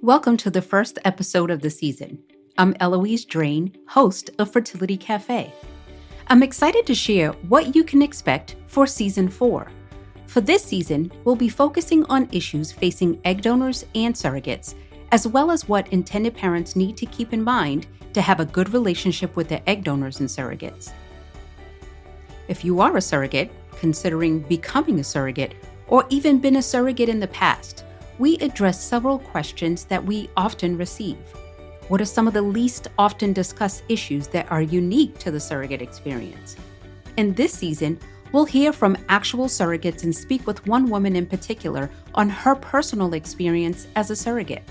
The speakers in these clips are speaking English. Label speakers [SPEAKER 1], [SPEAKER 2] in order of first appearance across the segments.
[SPEAKER 1] Welcome to the first episode of the season. I'm Eloise Drane, host of Fertility Cafe. I'm excited to share what you can expect for Season 4. For this season, we'll be focusing on issues facing egg donors and surrogates, as well as what intended parents need to keep in mind to have a good relationship with their egg donors and surrogates. If you are a surrogate, considering becoming a surrogate, or even been a surrogate in the past, we address several questions that we often receive. What are some of the least often discussed issues that are unique to the surrogate experience? In this season, we'll hear from actual surrogates and speak with one woman in particular on her personal experience as a surrogate.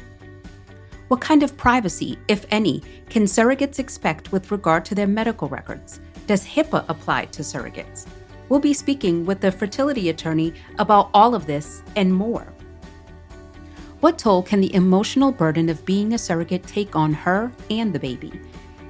[SPEAKER 1] What kind of privacy, if any, can surrogates expect with regard to their medical records? Does HIPAA apply to surrogates? We'll be speaking with a fertility attorney about all of this and more. What toll can the emotional burden of being a surrogate take on her and the baby?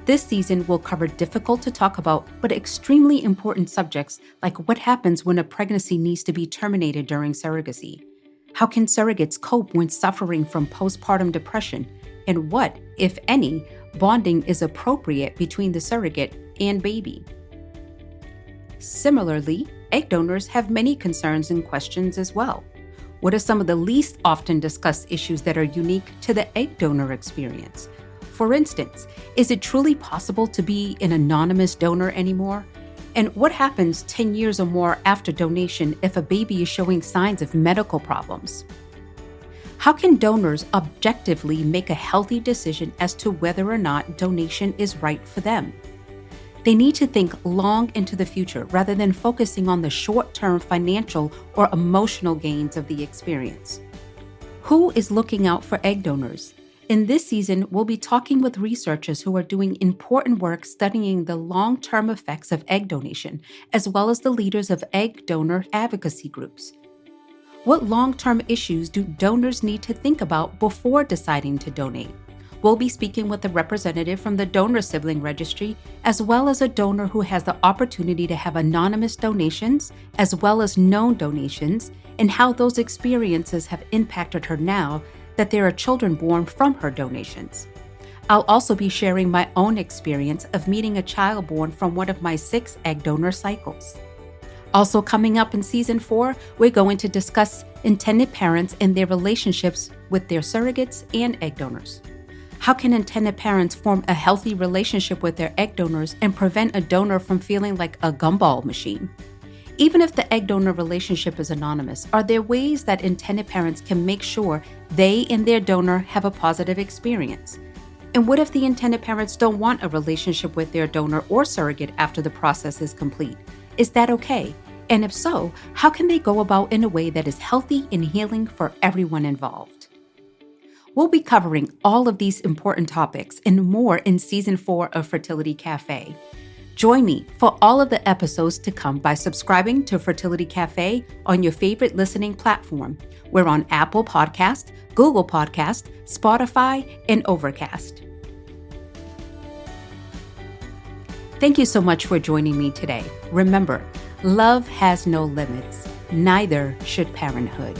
[SPEAKER 1] This season will cover difficult to talk about but extremely important subjects like what happens when a pregnancy needs to be terminated during surrogacy. How can surrogates cope when suffering from postpartum depression? And what, if any, bonding is appropriate between the surrogate and baby? Similarly, egg donors have many concerns and questions as well. What are some of the least often discussed issues that are unique to the egg donor experience? For instance, is it truly possible to be an anonymous donor anymore? And what happens 10 years or more after donation if a baby is showing signs of medical problems? How can donors objectively make a healthy decision as to whether or not donation is right for them? They need to think long into the future rather than focusing on the short-term financial or emotional gains of the experience. Who is looking out for egg donors? In this season, we'll be talking with researchers who are doing important work studying the long-term effects of egg donation, as well as the leaders of egg donor advocacy groups. What long-term issues do donors need to think about before deciding to donate? We'll be speaking with a representative from the Donor Sibling Registry, as well as a donor who has the opportunity to have anonymous donations, as well as known donations, and how those experiences have impacted her now that there are children born from her donations. I'll also be sharing my own experience of meeting a child born from one of my 6 egg donor cycles. Also coming up in Season 4, we're going to discuss intended parents and their relationships with their surrogates and egg donors. How can intended parents form a healthy relationship with their egg donors and prevent a donor from feeling like a gumball machine? Even if the egg donor relationship is anonymous, are there ways that intended parents can make sure they and their donor have a positive experience? And what if the intended parents don't want a relationship with their donor or surrogate after the process is complete? Is that okay? And if so, how can they go about in a way that is healthy and healing for everyone involved? We'll be covering all of these important topics and more in Season 4 of Fertility Cafe. Join me for all of the episodes to come by subscribing to Fertility Cafe on your favorite listening platform. We're on Apple Podcast, Google Podcast, Spotify, and Overcast. Thank you so much for joining me today. Remember, love has no limits. Neither should parenthood.